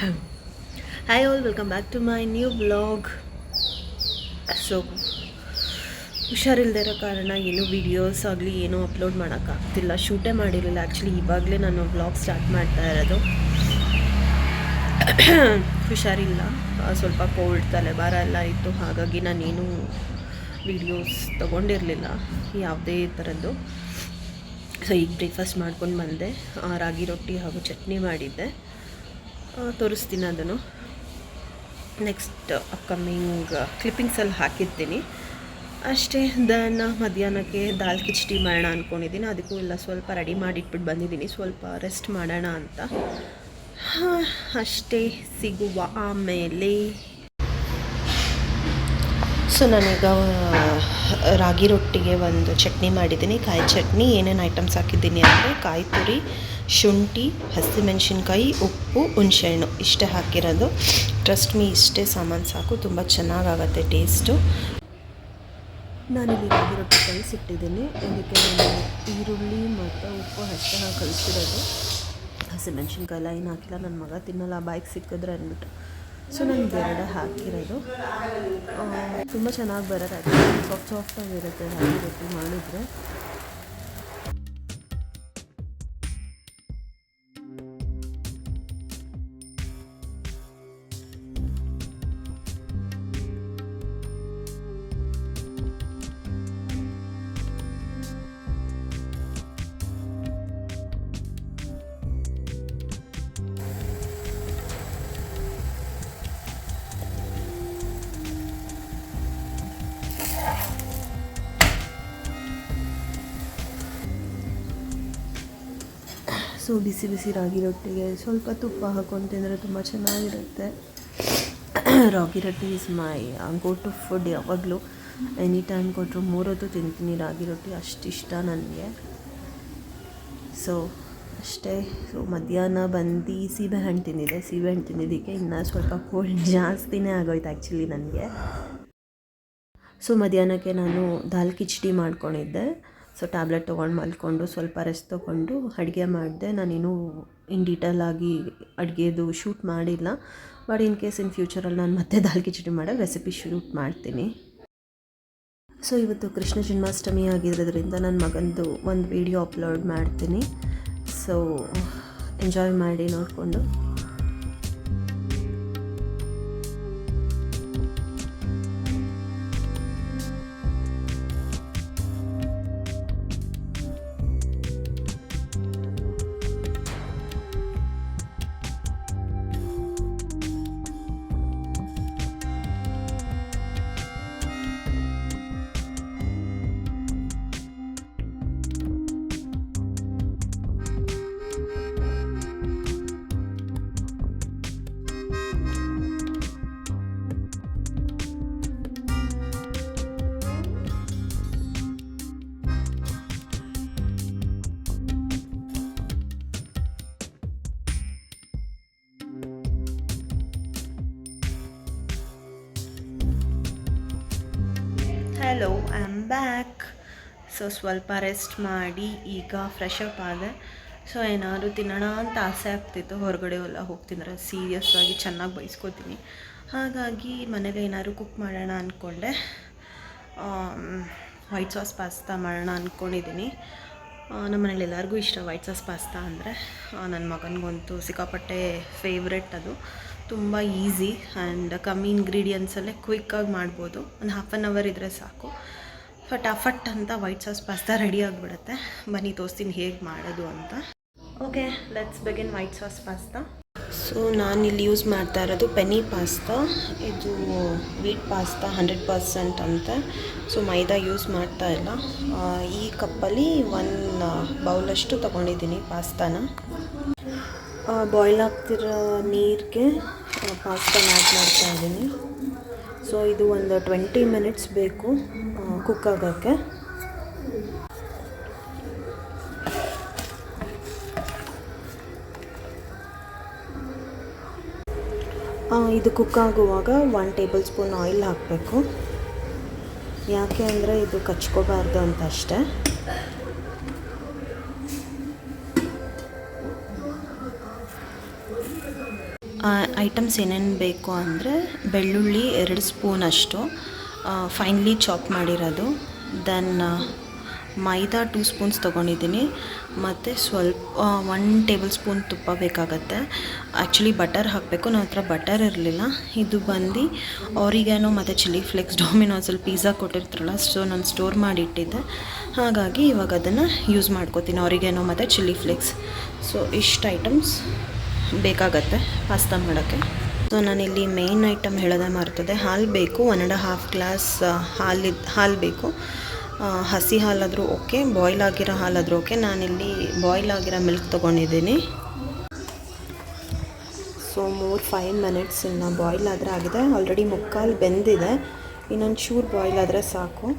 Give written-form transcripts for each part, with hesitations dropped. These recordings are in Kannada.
Hi all, welcome back to my new vlog. So ಹುಷಾರಿಲ್ಲದೆ ಇರೋ ಕಾರಣ ಏನೂ ವೀಡಿಯೋಸ್ ಆಗಲಿ ಏನೂ ಅಪ್ಲೋಡ್ ಮಾಡೋಕ್ಕಾಗ್ತಿಲ್ಲ. ಶೂಟೇ ಮಾಡಿರಲಿಲ್ಲ. ಆ್ಯಕ್ಚುಲಿ ಇವಾಗಲೇ ನಾನು ವ್ಲಾಗ್ ಸ್ಟಾರ್ಟ್ ಮಾಡ್ತಾ ಇರೋದು. ಹುಷಾರಿಲ್ಲ, ಸ್ವಲ್ಪ ಕೋಲ್ಡ್ ತಲೆಭಾರ ಎಲ್ಲ ಇತ್ತು. ಹಾಗಾಗಿ ನಾನೇನು ವೀಡಿಯೋಸ್ ತೊಗೊಂಡಿರಲಿಲ್ಲ ಯಾವುದೇ ಥರದ್ದು. ಸೊ ಈಗ ಬ್ರೇಕ್ಫಾಸ್ಟ್ ಮಾಡ್ಕೊಂಡು ಬಂದೆ. ರಾಗಿ ರೊಟ್ಟಿ ಹಾಗೂ ಚಟ್ನಿ ಮಾಡಿದ್ದೆ, ತೋರಿಸ್ತೀನಿ ಅದನ್ನು. ನೆಕ್ಸ್ಟ್ ಅಪ್ಕಮಿಂಗ್ ಕ್ಲಿಪ್ಪಿಂಗ್ಸಲ್ಲಿ ಹಾಕಿರ್ತೀನಿ ಅಷ್ಟೇ. ದೆನ್ ಮಧ್ಯಾಹ್ನಕ್ಕೆ ದಾಲ್ ಕಿಚಡಿ ಮಾಡೋಣ ಅಂದ್ಕೊಂಡಿದ್ದೀನಿ. ಅದಕ್ಕೂ ಎಲ್ಲ ಸ್ವಲ್ಪ ರೆಡಿ ಮಾಡಿಟ್ಬಿಟ್ಟು ಬಂದಿದ್ದೀನಿ, ಸ್ವಲ್ಪ ರೆಸ್ಟ್ ಮಾಡೋಣ ಅಂತ. ಅಷ್ಟೇ, ಸಿಗುವ ಆಮೇಲೆ. ಸೊ ನಾನೀಗ ರಾಗಿ ರೊಟ್ಟಿಗೆ ಒಂದು ಚಟ್ನಿ ಮಾಡಿದ್ದೀನಿ, ಕಾಯಿ ಚಟ್ನಿ. ಏನೇನು ಐಟಮ್ಸ್ ಹಾಕಿದ್ದೀನಿ ಅಂದರೆ ಕಾಯಿ ತುರಿ, ಶುಂಠಿ, ಹಸಿಮೆಣಸಿನ್ಕಾಯಿ, ಉಪ್ಪು, ಹುಣಸೆಹಣ್ಣು ಇಷ್ಟೇ ಹಾಕಿರೋದು. ಟ್ರಸ್ಟ್ ಮೀ, ಇಷ್ಟೇ ಸಾಮಾನು ಸಾಕು, ತುಂಬ ಚೆನ್ನಾಗಾಗತ್ತೆ ಟೇಸ್ಟು. ನಾನಿಲ್ಲಿ ರಾಗಿ ರೊಟ್ಟಿ ಕಲಿಸಿಟ್ಟಿದ್ದೀನಿ. ಇದಕ್ಕೆ ನಾನು ಈರುಳ್ಳಿ ಮತ್ತು ಉಪ್ಪು ಅಷ್ಟೇ ಹಾಕಿ ಕಲಿಸಿರೋದು. ಹಸಿಮೆಣಸಿನ್ಕಾಯಿ ಎಲ್ಲ ಏನು ಹಾಕಿಲ್ಲ. ನನ್ನ ಮಗ ತಿನ್ನಲ್ಲ, ಬಾಯಿಗೆ ಸಿಕ್ಕಿದ್ರೆ ಅಂದ್ಬಿಟ್ಟು. ಸೊ ನಾನು ಬೇರೆ ಹಾಕಿರೋದು. ತುಂಬ ಚೆನ್ನಾಗಿ ಬರುತ್ತೆ, ಸಾಫ್ಟಾಗಿರುತ್ತೆ ರಾಗಿ ರೊಟ್ಟಿ ಮಾಡಿದರೆ. ಸೊ ಬಿಸಿ ಬಿಸಿ ರಾಗಿ ರೊಟ್ಟಿಗೆ ಸ್ವಲ್ಪ ತುಪ್ಪ ಹಾಕೊಂಡು ತಿಂದರೆ ತುಂಬ ಚೆನ್ನಾಗಿರುತ್ತೆ. Ragi roti is my go to food. ಯಾವಾಗಲೂ ಎನಿ ಟೈಮ್ ಕೊಟ್ಟರು 3 ಹೊತ್ತು ತಿಂತೀನಿ ರಾಗಿ ರೊಟ್ಟಿ, ಅಷ್ಟಿಷ್ಟ ನನಗೆ. ಸೊ ಅಷ್ಟೇ. ಸೊ ಮಧ್ಯಾಹ್ನ ಬಂದು ಸೀಬೆಹಣ್ಣು ತಿಂದಿದ್ದೆ. ಸೀಬೆಹಣ್ಣು ತಿಂದಿದ್ದಕ್ಕೆ ಇನ್ನೂ ಸ್ವಲ್ಪ ಕೋಲ್ಡ್ ಜಾಸ್ತಿನೇ ಆಗೋಯ್ತು ಆ್ಯಕ್ಚುಲಿ ನನಗೆ. ಸೊ ಮಧ್ಯಾಹ್ನಕ್ಕೆ ನಾನು ದಾಲ್ ಕಿಚಡಿ ಮಾಡ್ಕೊಂಡಿದ್ದೆ. ಸೊ ಟ್ಯಾಬ್ಲೆಟ್ ತೊಗೊಂಡು ಮಲ್ಕೊಂಡು ಸ್ವಲ್ಪ ರೆಸ್ಟ್ ತೊಗೊಂಡು ಅಡುಗೆ ಮಾಡಿದೆ. ನಾನೇನು ಇನ್ ಡೀಟೇಲಾಗಿ ಅಡುಗೆದು ಶೂಟ್ ಮಾಡಿಲ್ಲ, ಬಟ್ ಇನ್ ಕೇಸ್ ಇನ್ ಫ್ಯೂಚರಲ್ಲಿ ನಾನು ಮತ್ತೆ ದಾಲ್ ಕಿಚಡಿ ಮಾಡೋ ರೆಸಿಪಿ ಶೂಟ್ ಮಾಡ್ತೀನಿ. ಸೊ ಇವತ್ತು ಕೃಷ್ಣ ಜನ್ಮಾಷ್ಟಮಿ ಆಗಿರೋದ್ರಿಂದ ನನ್ನ ಮಗಂದು ಒಂದು ವಿಡಿಯೋ ಅಪ್ಲೋಡ್ ಮಾಡ್ತೀನಿ. ಸೊ ಎಂಜಾಯ್ ಮಾಡಿ ನೋಡಿಕೊಂಡು. Hello, I am back. So ಸ್ವಲ್ಪ ರೆಸ್ಟ್ ಮಾಡಿ ಈಗ ಫ್ರೆಶ್ ಅಪ್ ಆದೆ. ಸೊ ಏನಾದರೂ ತಿನ್ನೋಣ ಅಂತ ಆಸೆ ಆಗ್ತಿತ್ತು. ಹೊರಗಡೆ ಎಲ್ಲ ಹೋಗಿ ತಿಂದರೆ ಸೀರಿಯಸ್ ಆಗಿ ಚೆನ್ನಾಗಿ ಬೈಸ್ಕೊತೀನಿ. ಹಾಗಾಗಿ ಮನೇಲಿ ಏನಾದರೂ ಕುಕ್ ಮಾಡೋಣ ಅಂದ್ಕೊಂಡೆ. ವೈಟ್ ಸಾಸ್ ಪಾಸ್ತಾ ಮಾಡೋಣ ಅಂದ್ಕೊಂಡಿದ್ದೀನಿ. ನಮ್ಮ ಮನೇಲಿ ಎಲ್ಲರಿಗೂ ಇಷ್ಟ ವೈಟ್ ಸಾಸ್ ಪಾಸ್ತಾ ಅಂದರೆ. ನನ್ನ ಮಗನಿಗಂತೂ ಸಿಕ್ಕಾಪಟ್ಟೆ ಫೇವ್ರೆಟ್ ಅದು. ತುಂಬ ಈಸಿ ಆ್ಯಂಡ್ ಕಮ್ಮಿ ಇಂಗ್ರೀಡಿಯೆಂಟ್ಸಲ್ಲೇ ಕ್ವಿಕ್ಕಾಗಿ ಮಾಡ್ಬೋದು. ಒಂದು 1/2 ಅವರ್ ಇದ್ದರೆ ಸಾಕು, ಫಟಾಫಟ್ ಅಂತ ವೈಟ್ ಸಾಸ್ ಪಾಸ್ತಾ ರೆಡಿ ಆಗಿಬಿಡುತ್ತೆ. ಬನ್ನಿ ತೋರಿಸ್ತೀನಿ ಹೇಗೆ ಮಾಡೋದು ಅಂತ. Okay, let's begin white sauce pasta. So ನಾನಿಲ್ಲಿ ಯೂಸ್ ಮಾಡ್ತಾ ಇರೋದು ಪೆನಿ ಪಾಸ್ತಾ. ಇದು ವೀಟ್ ಪಾಸ್ತಾ 100% ಅಂತ. ಸೊ ಮೈದಾ ಯೂಸ್ ಮಾಡ್ತಾ ಇಲ್ಲ. ಈ ಕಪ್ಪಲ್ಲಿ 1 ಬೌಲಷ್ಟು ತೊಗೊಂಡಿದ್ದೀನಿ ಪಾಸ್ತಾನ. ಬಾಯ್ಲ್ ಆಗ್ತಿರೋ ನೀರಿಗೆ ಪಾಸ್ತಾನ ಆ್ಯಡ್ ಮಾಡ್ತಾ ಇದ್ದೀನಿ. ಸೊ ಇದು ಒಂದು 20 ಮಿನಿಟ್ಸ್ ಬೇಕು ಕುಕ್ ಆಗೋಕ್ಕೆ. ಇದು ಕುಕ್ ಆಗುವಾಗ 1 ಟೇಬಲ್ ಸ್ಪೂನ್ ಆಯಿಲ್ ಹಾಕಬೇಕು. ಯಾಕೆ ಅಂದರೆ ಇದು ಕಚ್ಕೋಬಾರ್ದು ಅಂತ ಅಷ್ಟೇ. ಐಟಮ್ಸ್ ಏನೇನು ಬೇಕು ಅಂದರೆ ಬೆಳ್ಳುಳ್ಳಿ 2 ಸ್ಪೂನಷ್ಟು ಫೈನ್ಲಿ ಚಾಪ್ ಮಾಡಿರೋದು, ದೆನ್ ಮೈದಾ 2 ಸ್ಪೂನ್ಸ್ ತೊಗೊಂಡಿದ್ದೀನಿ, ಮತ್ತು ಸ್ವಲ್ಪ 1 ಟೇಬಲ್ ಸ್ಪೂನ್ ತುಪ್ಪ ಬೇಕಾಗತ್ತೆ. ಆ್ಯಕ್ಚುಲಿ ಬಟರ್ ಹಾಕಬೇಕು, ನನ್ನ ಹತ್ರ ಬಟರ್ ಇರಲಿಲ್ಲ. ಇದು ಬಂದು ಆರಿಗ್ಯಾನೋ ಮತ್ತು ಚಿಲ್ಲಿ ಫ್ಲೇಕ್ಸ್ ಡೊಮಿನೋಸಲ್ಲಿ ಪಿಜ್ಜಾ ಕೊಟ್ಟಿರ್ತಾರಲ್ಲ, ಸೊ ನಾನು ಸ್ಟೋರ್ ಮಾಡಿಟ್ಟಿದ್ದೆ, ಹಾಗಾಗಿ ಇವಾಗ ಅದನ್ನು ಯೂಸ್ ಮಾಡ್ಕೋತೀನಿ, ಆರಿಗ್ಯಾನೋ ಮತ್ತು ಚಿಲ್ಲಿ ಫ್ಲೇಕ್ಸ್. ಸೊ ಇಷ್ಟು ಐಟಮ್ಸ್ ಬೇಕಾಗತ್ತೆ ಪಾಸ್ತಾ ಮಾಡೋಕ್ಕೆ. ಸೊ ನಾನಿಲ್ಲಿ ಮೇಯ್ನ್ ಐಟಮ್ ಹೇಳೋದೇ ಮರ್ತದೆ, ಹಾಲು ಬೇಕು, 1.5 ಗ್ಲಾಸ್ ಹಾಲು ಬೇಕು. ಹಸಿ ಹಾಲಾದರೂ ಓಕೆ, ಬಾಯ್ಲ್ ಆಗಿರೋ ಹಾಲಾದರೂ ಓಕೆ. ನಾನಿಲ್ಲಿ ಬಾಯ್ಲ್ ಆಗಿರೋ ಮಿಲ್ಕ್ ತೊಗೊಂಡಿದ್ದೀನಿ. ಸೊ 5 ಮಿನಿಟ್ಸ್ ಇನ್ನು ಬಾಯ್ಲ್ ಆದರೆ ಆಗಿದೆ. ಆಲ್ರೆಡಿ ಮುಕ್ಕಾಲು ಬೆಂದಿದೆ, ಇನ್ನೊಂದು ಚೂರು ಬಾಯ್ಲ್ ಆದರೆ ಸಾಕು.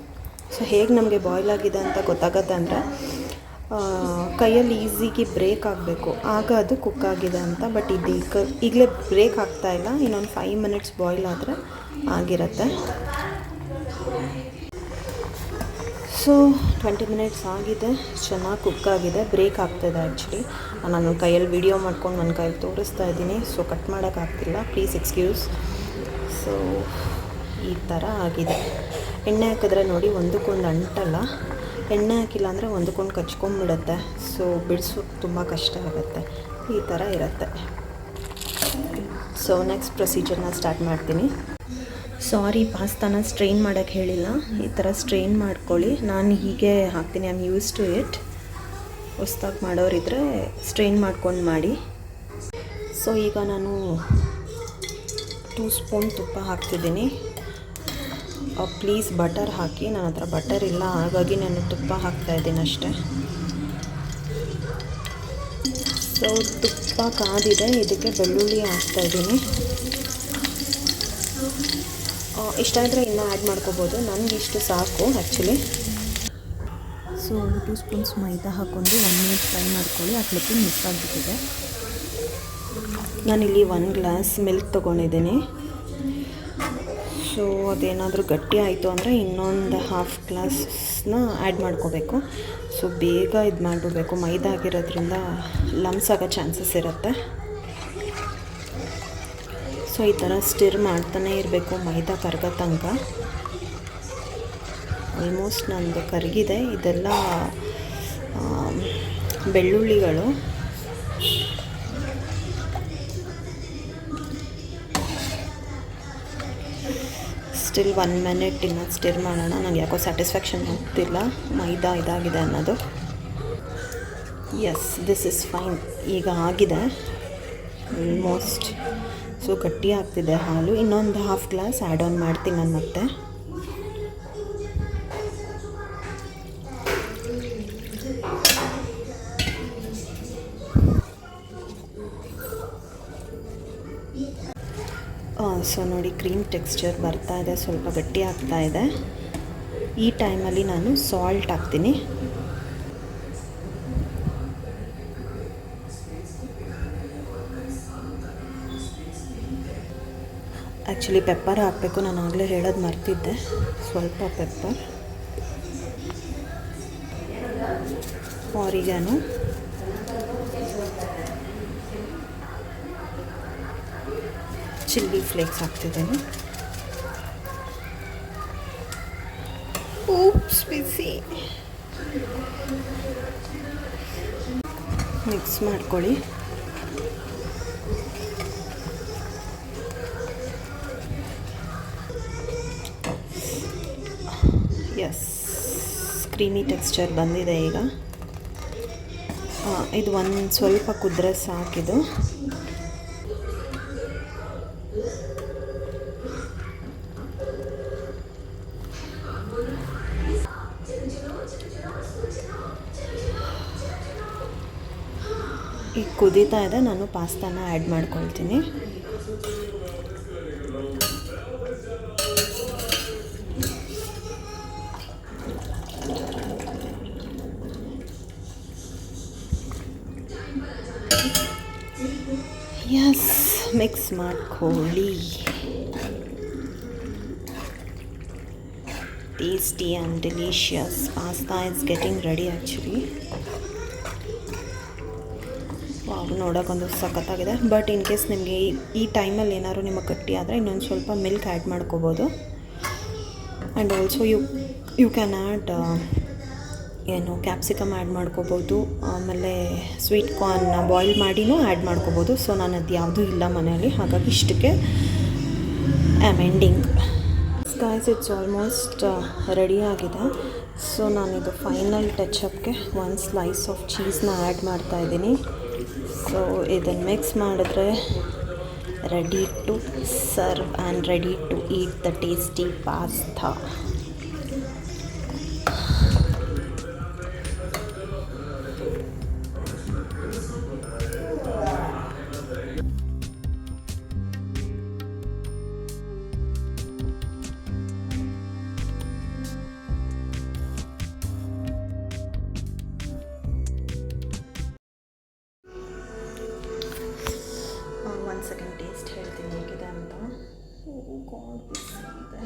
ಸೊ ಹೇಗೆ ನಮಗೆ ಬಾಯ್ಲ್ ಆಗಿದೆ ಅಂತ ಗೊತ್ತಾಗತ್ತೆ ಅಂದರೆ ಕೈಯಲ್ಲಿ ಈಸಿಗೆ ಬ್ರೇಕ್ ಆಗಬೇಕು, ಆಗ ಅದು ಕುಕ್ ಆಗಿದೆ ಅಂತ. ಬಟ್ ಇದು ಈಗಲೇ ಬ್ರೇಕ್ ಆಗ್ತಾಯಿಲ್ಲ, ಇನ್ನೊಂದು 5 ಮಿನಿಟ್ಸ್ ಬಾಯ್ಲ್ ಆದರೆ ಆಗಿರುತ್ತೆ. ಸೊ 20 ಮಿನಿಟ್ಸ್ ಆಗಿದೆ, ಚೆನ್ನಾಗಿ ಕುಕ್ ಆಗಿದೆ, ಬ್ರೇಕ್ ಆಗ್ತಾಯಿದೆ. ಆ್ಯಕ್ಚುಲಿ ನಾನು ಕೈಯಲ್ಲಿ ವಿಡಿಯೋ ಮಾಡ್ಕೊಂಡು ನನ್ನ ಕೈಯಲ್ಲಿ ತೋರಿಸ್ತಾ ಇದ್ದೀನಿ, ಸೊ ಕಟ್ ಮಾಡೋಕ್ಕಾಗ್ತಿಲ್ಲ, ಪ್ಲೀಸ್ ಎಕ್ಸ್ಕ್ಯೂಸ್. ಸೊ ಈ ಥರ ಆಗಿದೆ. ಎಣ್ಣೆ ಹಾಕಿದ್ರೆ ನೋಡಿ ಒಂದಕ್ಕೊಂದು ಅಂಟಲ್ಲ, ಎಣ್ಣೆ ಹಾಕಿಲ್ಲ ಅಂದರೆ ಒಂದಕ್ಕೊಂದು ಕಚ್ಕೊಂಡ್ಬಿಡುತ್ತೆ. ಸೊ ಬಿಡಿಸೋಕ್ಕೆ ತುಂಬ ಕಷ್ಟ ಆಗುತ್ತೆ, ಈ ಥರ ಇರುತ್ತೆ. ಸೊ ನೆಕ್ಸ್ಟ್ ಪ್ರೊಸೀಜರ್ನ ಸ್ಟಾರ್ಟ್ ಮಾಡ್ತೀನಿ. ಸಾರಿ, ಪಾಸ್ತಾನ ಸ್ಟ್ರೈನ್ ಮಾಡೋಕ್ಕೆ ಹೇಳಿಲ್ಲ, ಈ ಥರ ಸ್ಟ್ರೈನ್ ಮಾಡ್ಕೊಳ್ಳಿ. ನಾನು ಹೀಗೆ ಹಾಕ್ತೀನಿ, I am use to it. ಹೊಸ್ದಾಗಿ ಮಾಡೋರಿದ್ದರೆ ಸ್ಟ್ರೈನ್ ಮಾಡ್ಕೊಂಡು ಮಾಡಿ. ಸೊ ಈಗ ನಾನು 2 ಸ್ಪೂನ್ ತುಪ್ಪ ಹಾಕ್ತಿದ್ದೀನಿ. ಪ್ಲೀಸ್ ಬಟರ್ ಹಾಕಿ, ನನ್ನ ಹತ್ರ ಬಟರ್ ಇಲ್ಲ, ಹಾಗಾಗಿ ನಾನು ತುಪ್ಪ ಹಾಕ್ತಾಯಿದ್ದೀನಿ ಅಷ್ಟೇ. ಸೊ ತುಪ್ಪ ಕಾದಿದೆ, ಇದಕ್ಕೆ ಬೆಳ್ಳುಳ್ಳಿ ಹಾಕ್ತಾಯಿದ್ದೀನಿ. ಇಷ್ಟ ಆದರೆ ಇನ್ನೂ ಆ್ಯಡ್ ಮಾಡ್ಕೋಬೋದು, ನನಗೆ ಇಷ್ಟು ಸಾಕು ಆ್ಯಕ್ಚುಲಿ. ಸೊ 2 ಸ್ಪೂನ್ಸ್ ಮೈದಾ ಹಾಕ್ಕೊಂಡು 1 ಮಿನಿಟ್ ಫ್ರೈ ಮಾಡ್ಕೊಳ್ಳಿ. ಆ ಕ್ಲಿಪ್ಪಿಂಗ್ ಮಿಸ್ ಆಗಿಬಿಟ್ಟಿದೆ. ನಾನಿಲ್ಲಿ 1 ಗ್ಲಾಸ್ ಮಿಲ್ಕ್ ತೊಗೊಂಡಿದ್ದೀನಿ. ಸೊ ಅದೇನಾದರೂ ಗಟ್ಟಿ ಆಯಿತು ಅಂದರೆ ಇನ್ನೊಂದು 1/2 ಗ್ಲಾಸ್ನ ಆ್ಯಡ್ ಮಾಡ್ಕೋಬೇಕು. ಸೊ ಬೇಗ ಇದು ಮಾಡಿಬಿಡ್ಬೇಕು, ಮೈದಾ ಆಗಿರೋದ್ರಿಂದ ಲಮ್ಸ್ ಆಗೋ ಚಾನ್ಸಸ್ ಇರುತ್ತೆ. ಸೊ ಈ ಥರ ಸ್ಟಿರ್ ಮಾಡ್ತಾನೆ ಇರಬೇಕು, ಮೈದಾ ಕರಗೋ ತನಕ. ಆಲ್ಮೋಸ್ಟ್ ನಂದು ಕರಗಿದೆ. ಇದೆಲ್ಲ ಬೆಳ್ಳುಳ್ಳಿಗಳು. ಸ್ಟಿಲ್ 1 ಮಿನಿಟ್ ಇನ್ನು ಸ್ಟಿರ್ ಮಾಡೋಣ. ನನಗೆ ಯಾಕೋ ಸ್ಯಾಟಿಸ್ಫ್ಯಾಕ್ಷನ್ ಆಗ್ತಿಲ್ಲ ಮೈದಾ ಇದಾಗಿದೆ ಅನ್ನೋದು. Yes, this is fine. ಈಗ ಆಗಿದೆ ಆಲ್ಮೋಸ್ಟ್. ಸೊ ಗಟ್ಟಿ ಆಗ್ತಿದೆ ಹಾಲು. ಇನ್ನೊಂದು 1/2 ಗ್ಲಾಸ್ ಆ್ಯಡ್ ಆನ್ ಮಾಡ್ತೀನಿ ನಾನು ಮತ್ತೆ. ಸೊ ನೋಡಿ, ಕ್ರೀಮ್ ಟೆಕ್ಸ್ಚರ್ ಬರ್ತಾ ಇದೆ, ಸ್ವಲ್ಪ ಗಟ್ಟಿ ಆಗ್ತಾ ಇದೆ. ಈ ಟೈಮಲ್ಲಿ ನಾನು ಸಾಲ್ಟ್ ಹಾಕ್ತೀನಿ. ಆ್ಯಕ್ಚುಲಿ ಪೆಪ್ಪರ್ ಹಾಕಬೇಕು, ನಾನು ಆಗಲೇ ಹೇಳೋದು ಮರ್ತಿದ್ದೆ. ಸ್ವಲ್ಪ ಪೆಪ್ಪರ್, ಆರಿಗ್ಯಾನೋ, ಚಿಲ್ಲಿ ಫ್ಲೇಕ್ಸ್ ಹಾಕ್ತಿದ್ದೇನೆ. oops ಬಿಸಿ. ಮಿಕ್ಸ್ ಮಾಡ್ಕೊಳ್ಳಿ. ಎಸ್, ಕ್ರೀಮಿ ಟೆಕ್ಸ್ಚರ್ ಬಂದಿದೆ ಈಗ. ಇದು ಒಂದು ಸ್ವಲ್ಪ ಕುದ್ರೆ ಸಾಕಿದು. ಈಗ ಕುದೀತಾ ಇದೆ, ನಾನು ಪಾಸ್ತಾನ ಆ್ಯಡ್ ಮಾಡ್ಕೊಳ್ತೀನಿ. ಎಸ್, ಮಿಕ್ಸ್ ಮಾಡ್ಕೊಳ್ಳಿ. Tasty and delicious pasta is getting ready actually. Wow, ನೋಡೋಕ್ಕೊಂದು ಸಖತ್ತಾಗಿದೆ. ಬಟ್ ಇನ್ ಕೇಸ್ ನಿಮಗೆ ಈ ಟೈಮಲ್ಲಿ ಏನಾದ್ರು ನಿಮಗೆ ಗಟ್ಟಿ ಆದರೆ ಇನ್ನೊಂದು ಸ್ವಲ್ಪ ಮಿಲ್ಕ್ ಆ್ಯಡ್ ಮಾಡ್ಕೋಬೋದು. And also you can add capsicum add ಮಾಡ್ಕೋಬೋದು. ಆಮೇಲೆ ಸ್ವೀಟ್ ಕಾರ್ನ್ ಬಾಯ್ಲ್ ಮಾಡಿನೂ ಆ್ಯಡ್ ಮಾಡ್ಕೋಬೋದು. ಸೊ ನಾನು ಅದು ಯಾವುದೂ ಇಲ್ಲ ಮನೆಯಲ್ಲಿ, ಹಾಗಾಗಿ ಇಷ್ಟಕ್ಕೆ I am ending. Guys, it's almost ready ಆಗಿದೆ. ಸೊ ನಾನಿದು ಫೈನಲ್ ಟಚಪ್ಗೆ ಒಂದು ಸ್ಲೈಸ್ ಆಫ್ ಚೀಸ್ನ ಆ್ಯಡ್ ಮಾಡ್ತಾಯಿದ್ದೀನಿ. ಸೊ ಇದನ್ನು ಮಿಕ್ಸ್ ಮಾಡಿದ್ರೆ ready to serve and ready to eat the tasty pasta. ಒಂದು ಸೆಕೆಂಡ್ ಟೇಸ್ಟ್ ಹೇಳ್ತೀನಿ ಹೇಗಿದೆ ಅಂತ. ಗಾಡ್, ಬಿಸಿದೆ.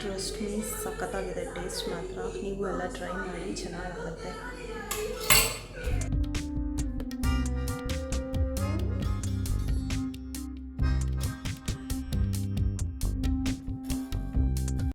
ಟ್ರಸ್ಟ್ ಮೀ, ಸಖತ್ತಾಗಿದೆ ಟೇಸ್ಟ್ ಮಾತ್ರ. ನೀವು ಎಲ್ಲ ಟ್ರೈ ಮಾಡಿ, ಚೆನ್ನಾಗಿರುತ್ತೆ.